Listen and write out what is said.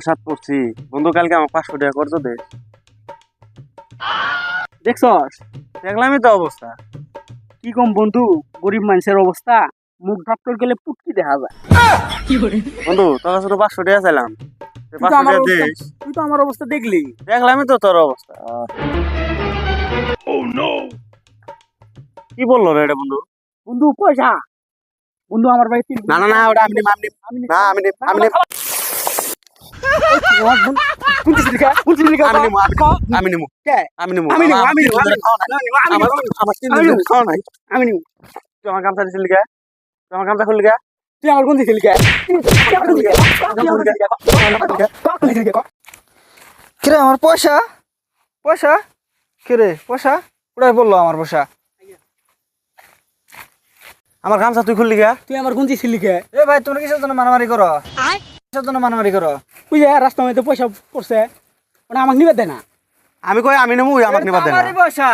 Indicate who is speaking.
Speaker 1: সাত পড়ছি বন্ধু, কালকে আমার 500 টাকা করতো দে।
Speaker 2: দেখছস
Speaker 1: দেখলামই তো অবস্থা।
Speaker 2: কি কম বন্ধু, গরিব মানুষের অবস্থা মুখ ডক্টর গেলে পুটকি দেখা যায়।
Speaker 1: বন্ধু তোর কাছে তো 500 টাকা চাইলাম,
Speaker 2: তুই তো
Speaker 1: 500
Speaker 2: আমার
Speaker 1: টাকা
Speaker 2: অবস্থা
Speaker 1: দিস।
Speaker 2: তুই তো আমার অবস্থা দেখলি।
Speaker 1: দেখলামই তো তোর অবস্থা। কি বললো রে এটা বন্ধু?
Speaker 2: বন্ধু পয়সা, বন্ধু আমার ভাই
Speaker 1: না না না, ওটা আমি নিব, আমি নিব। না আমি নিব, আমি নিব, আমি নিব, আমি নিব, আমি নিব, আমার 3 দিন খাওয়া নাই।
Speaker 2: আমি নিব।
Speaker 1: তুই আমার গামছা দিছিলি কে? তুই আমার গামছা খুললি কে?
Speaker 2: তুই আমার কোন দিছিলি কে?
Speaker 3: কিরে আমার পয়সা পয়সা কিরে পয়সা কোথায় বললো আমার পয়সা?
Speaker 1: আমার গামছা তুই খুললি কে?
Speaker 2: তুই আমার কোন দিছিলি কে?
Speaker 3: এ ভাই তোমরা কিসের জন্য মারামারি করো? কিসের জন্য মারামারি করো?
Speaker 2: তুই যে রাস্তা মধ্যে পয়সা পড়ছে, মানে আমাকে নিবে দে না।
Speaker 1: আমি কই আমি নেবো, আমাকে নিবা দে না।
Speaker 3: আমারই পয়সা,